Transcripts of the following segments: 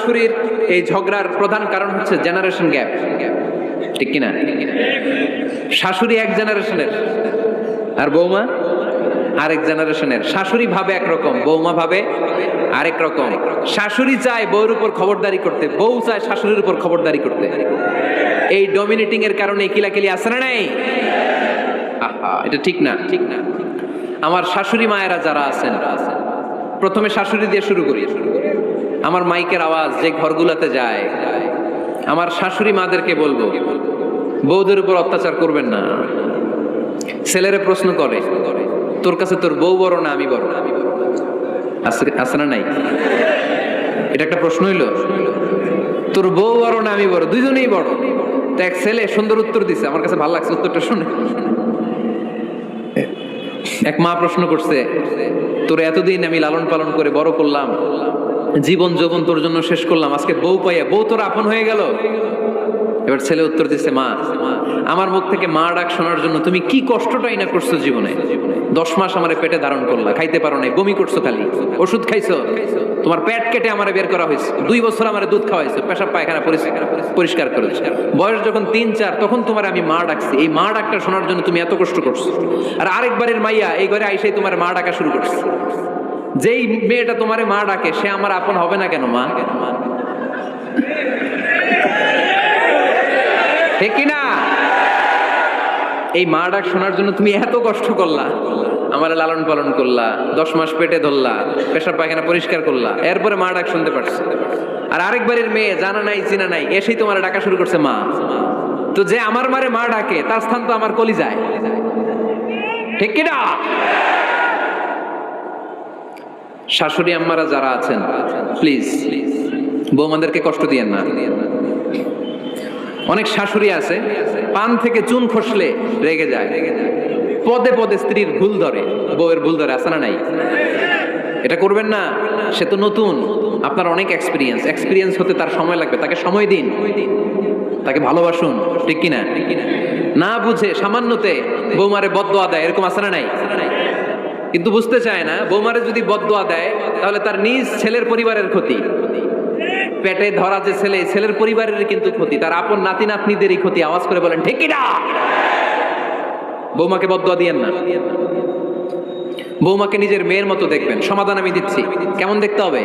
শাশুড়ির এই ঝগড়ার প্রধান কারণ হচ্ছে জেনারেশন গ্যাপ, ঠিক কিনা? শাশুড়ি এক জেনারেশনের আর বৌমা আরেক জেনারেশনের। শাশুড়ি ভাবে একরকম, বৌমা ভাবে আরেক রকম। শাশুড়ি চায় বউর উপর খবরদারি করতে, বউ চায় শাশুড়ির উপর খবরদারি করতে। এই ডমিনেটিং এর কারণে কিলাকিলি আছে না নাই? এটা ঠিক না, ঠিক না। আমার শাশুড়ি মায়েরা যারা আছেন, প্রথমে শাশুড়ি দিয়ে শুরু করি। আমার মাইকের আওয়াজ যে ঘরগুলোতে যায়, আমার শাশুড়ি মাদেরকে বলবো, বউদের উপর অত্যাচার করবেন না। ছেলেরে প্রশ্ন করে, তোর কাছে তোর বউ বড় না আমি বড়? আছে না নাই? এটা একটা প্রশ্ন হইলো, তোর বউ বড় না আমি বড়? দুইজনেই বড়। তো এক ছেলে সুন্দর উত্তর দিছে, আমার কাছে ভালো লাগছে উত্তরটা শুনে। এক মা প্রশ্ন করছে, তোর এতদিন আমি লালন পালন করে বড় করলাম, জীবন যৌবন তোর জন্য শেষ করলাম, আজকে বউ পাইয়া বউ তোর আপন হয়ে গেল? এবার ছেলে উত্তর দিচ্ছে, মা, আমার মুখ থেকে মা ডাক শোনার জন্য তুমি কি কষ্টটাই না করছো জীবনে। 10 মাস আমার পেটে ধারণ করলা, খাইতে পারো নাই, বমি করছো, খালি ওষুধ খাইছো, তোমার পেট কেটে আমার বের করা হয়েছে, 2 বছর আমার দুধ খাওয়াইছো, পেশাব পায়খানা পরিষ্কার করেছো। বয়স যখন 3-4 তখন তোমার আমি মা ডাকছি। এই মা ডাকটা শোনার জন্য তুমি এত কষ্ট করছো। আর আরেকবারের মাইয়া এই ঘরে আইসাই তোমার মা ডাকা শুরু করছে। যেই মেয়েটা তোমারে মা ডাকে সে আমার আপন হবে না কেন মা? ঠিক কিনা? এই মা ডাক শোনার জন্য তুমি এত কষ্ট করলা, আমার লালন পালন করলা, 10 মাস পেটে ধরলা, পেশাব পায়খানা পরিষ্কার করলা, এরপরে মা ডাক শুনতে পারছো। আর আরেকবারের মেয়ে জানা নাই চিনা নাই এসেই তোমার ডাকা শুরু করছে মা। তো যে আমার মারে মা ডাকে তার স্থান তো আমার কলিজায়, ঠিক কিনা? শাশুড়ি আম্মারা যারা আছেন, প্লিজ বৌমাদেরকে কষ্ট দিয়েন না। অনেক শাশুড়ি আছে পান থেকে চুন খসলে রেগে যায়, পদে পদে স্ত্রীর ভুল ধরে, বউয়ের ভুল ধরে, আছে না নাই? এটা করবেন না। সে তো নতুন, আপনার অনেক এক্সপিরিয়েন্স হতে তার সময় লাগবে, তাকে সময় দিন, তাকে ভালোবাসুন, ঠিক কিনা? না বুঝে সামান্যতে বৌমারে বদদোয়া দেয়, এরকম আছে না নাই? কিন্তু বুঝতে চায় না, বৌমারে যদি বদদোয়া দেয় তাহলে তার নিজ ছেলের পরিবারের ক্ষতি, পেটে ধরা যে ছেলে, ছেলের পরিবারের কিন্তু ক্ষতি, তার আপন নাতি নাতনিদেরই ক্ষতি। আওয়াজ করে বলেন ঠিক কিনা? বৌমাকে বদদোয়া দিয়েন না। বৌমাকে নিজের মেয়ের মতো দেখবেন। সমাধান আমি দিচ্ছি, কেমন দেখতে হবে?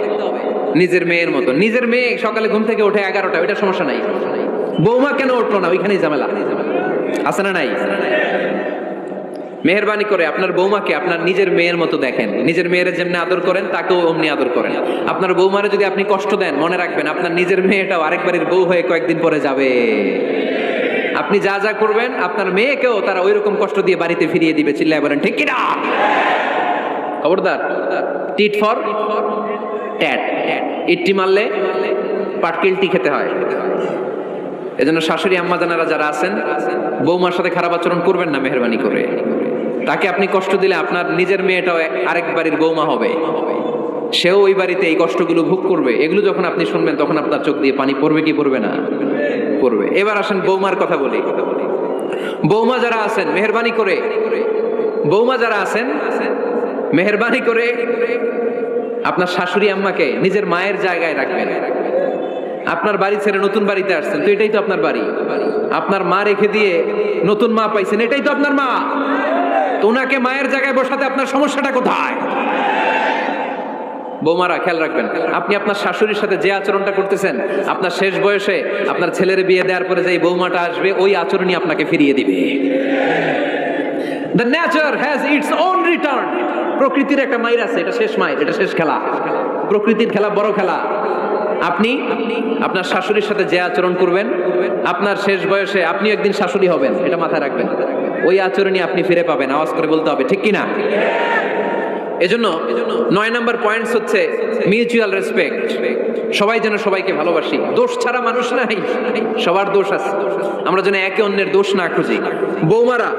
নিজের মেয়ের মতো। নিজের মেয়ে সকালে ঘুম থেকে ওঠে 11টা, ওইটা সমস্যা নাই। বৌমা কেন উঠলো না, ওইখানেই ঝামেলা, আছে না নাই? মেহেরবানি করে আপনার বৌমাকে আপনার নিজের মেয়ের মতো দেখেন। নিজের মেয়ের যেমনি আদর করেন তাকেও অমনি আদর করেন। আপনার বৌমারে যদি আপনি কষ্ট দেন, মনে রাখবেন আপনার নিজের মেয়েটাও আরেকবারের বউ হয়ে কয়েকদিন পরে যাবে। আপনি যা যা করবেন আপনার মেয়েকেও তারা ওই রকম কষ্ট দিয়ে বাড়িতে ফিরিয়ে দিবে। চিল্লায় বলেন ঠিক কিনা? খবরদার, টিট ফর ট্যাট, ইট্টি মারলে পাটকিলটি খেতে হয়। এজন্য শাশুড়ি আম্মা জানারা যারা আছেন, বৌমার সাথে খারাপ আচরণ করবেন না মেহেরবানি করে। তাকে আপনি কষ্ট দিলে আপনার নিজের মেয়েটাও আরেক বাড়ির বৌমা হবে, সেও ওই বাড়িতে এই কষ্টগুলো ভোগ করবে। এগুলো যখন আপনি শুনবেন তখন আপনার চোখ দিয়ে পানি পড়বে কি পড়বে না? পড়বে। এবার আসেন বৌমার কথা বলি। বৌমা যারা আছেন মেহেরবানি করে, বৌমা যারা আছেন মেহেরবানি করে আপনার শাশুড়ি আম্মাকে নিজের মায়ের জায়গায় রাখবেন। আপনার বাড়ি ছেড়ে নতুন বাড়িতে আসছেন, তো এটাই তো আপনার বাড়ি। আপনার মা রেখে দিয়ে নতুন মা পাইছেন, এটাই তো আপনার মা। তো ওনাকে মায়ের জায়গায় বসাতে আপনার সমস্যাটা কোথায়? বৌমারা খেয়াল রাখবেন, আপনি আপনার শাশুড়ির সাথে যে আচরণটা করতেছেন, আপনার শেষ বয়সে আপনার ছেলের বিয়ে দেওয়ার পরে যে বৌমাটা আসবে ওই আচরণই আপনাকে ফিরিয়ে দিবে। The nature has its own return. প্রকৃতির একটা মাইর আছে, এটা শেষ মাইর, এটা শেষ খেলা। প্রকৃতির খেলা বড় খেলা। আপনি আপনার শাশুড়ির সাথে যে আচরণ করবেন, আপনার শেষ বয়সে আপনি একদিন শাশুড়ি হবেন, এটা মাথায় রাখবেন। ওই আচরণই আপনি ফিরে পাবেন। আওয়াজ করে বলতে হবে ঠিক কিনা? এজন্য 9 নম্বর পয়েন্টস হচ্ছে মিউচুয়াল রেসপেক্ট। সবাই যেন সবাইকে ভালোবাসি। দোষ ছাড়া মানুষ নাই, সবার দোষ আছে। আমরা যেন একে অন্যের দোষ না খুঁজি। বৌমারা,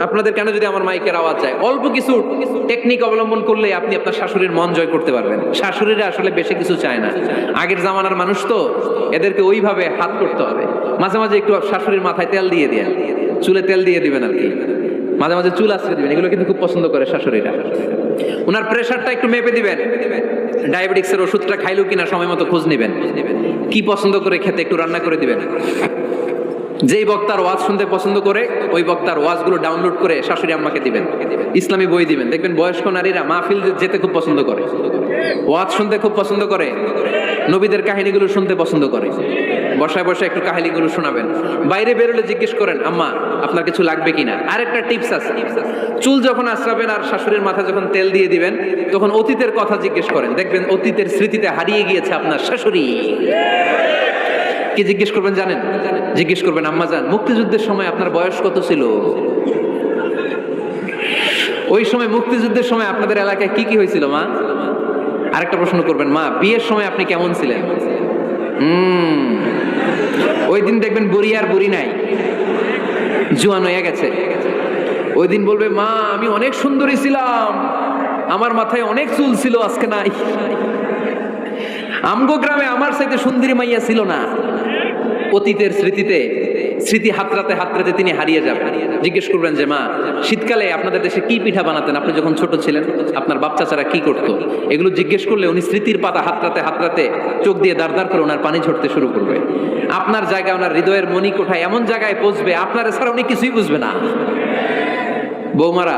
আপনাদের কেন যদি আমার মাইকের আওয়াজ যায়, অল্প কিছু টেকনিক অবলম্বন করলে আপনি আপনার শাশুড়ির মন জয় করতে পারবেন। শাশুড়িরা আসলে বেশি কিছু চায় না, আগের জামানার মানুষ তো, এদেরকে ওইভাবে হাত করতে হবে। মাঝে মাঝে একটু শাশুড়ির মাথায় তেল দিয়ে দেন, চুলে তেল দিয়ে দিবেন আর কি, মাঝে মাঝে চুল আশ্রে দিবেন, এগুলো কিন্তু খুব পছন্দ করে শাশুড়িরা। ওনার প্রেশারটা একটু মেপে দিবেন, ডায়াবেটিক্সের ওষুধটা খাইলো কিনা সময় মতো খোঁজ নেবেন, কি পছন্দ করে খেতে একটু রান্না করে দিবেন। যেই বক্তার ওয়াজ শুনতে পছন্দ করে ওই বক্তার ওয়াজগুলো ডাউনলোড করে শাশুড়ি আম্মাকে দিবেন, ইসলামী বই দিবেন। দেখবেন বয়স্ক নারীরা মাহফিল যেতে খুব পছন্দ করে, ওয়াজ শুনতে খুব পছন্দ করে, নবীদের কাহিনীগুলো শুনতে পছন্দ করে। বসায় বসায় একটু কাহিনীগুলো শোনাবেন। বাইরে বেরোলে জিজ্ঞেস করেন, আম্মা আপনার কিছু লাগবে কিনা। আরেকটা টিপস আছে, চুল যখন আঁচড়াবেন আর শাশুড়ির মাথা যখন তেল দিয়ে দিবেন তখন অতীতের কথা জিজ্ঞেস করেন। দেখবেন অতীতের স্মৃতিতে হারিয়ে গিয়েছে আপনার শাশুড়ি। কি জিজ্ঞেস করবেন জানেন? জিজ্ঞেস করবেন, আম্মা জান মুক্তিযুদ্ধের সময় আপনার বয়স কত ছিল? ওই সময় মুক্তিযুদ্ধের সময় আপনাদের এলাকায় কি কি হয়েছিল মা? আরেকটা প্রশ্ন করবেন, মা বিয়ের সময় আপনি কেমন ছিলেন? ওই দিন দেখবেন বুড়ি আর বুড়ি নাই, জোয়ান হয়ে গেছে। ওই দিন বলবে, মা আমি অনেক সুন্দরী ছিলাম, আমার মাথায় অনেক চুল ছিল, আজকে নাই। আমগো গ্রামে আমার সাথে সুন্দরী মাইয়া ছিল না। অতীতের স্মৃতিতে স্মৃতি হাতড়াতে হাতড়াতে তিনি হারিয়ে যাবেন। জিজ্ঞেস করবেন যে মা শীতকালে আপনাদের দেশে কি পিঠা বানাতেন, আপনি যখন ছোট ছিলেন আপনার বাপ চাচারা কি করতো? এগুলো জিজ্ঞেস করলে উনি স্মৃতির পাতা হাতড়াতে হাতড়াতে চোখ দিয়ে দাঁড় দাঁড় করে ওনার পানি ঝরতে শুরু করবে। আপনার জায়গায় ওনার হৃদয়ের মনি কোঠায় এমন জায়গায় পৌঁছবে আপনার ছাড়া উনি কিছুই বুঝবে না। বৌমারা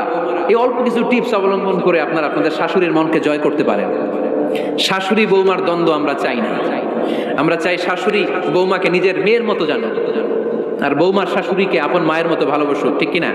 এই অল্প কিছু টিপস অবলম্বন করে আপনারা আপনাদের শাশুড়ির মনকে জয় করতে পারেন। শাশুড়ি বৌমার দ্বন্দ্ব আমরা চাই না। আমরা চাই শাশুড়ি বৌমাকে নিজের মেয়ের মতো জানো, আর বৌমার শাশুড়িকে আপন মায়ের মতো ভালোবাসুক। ঠিক কিনা?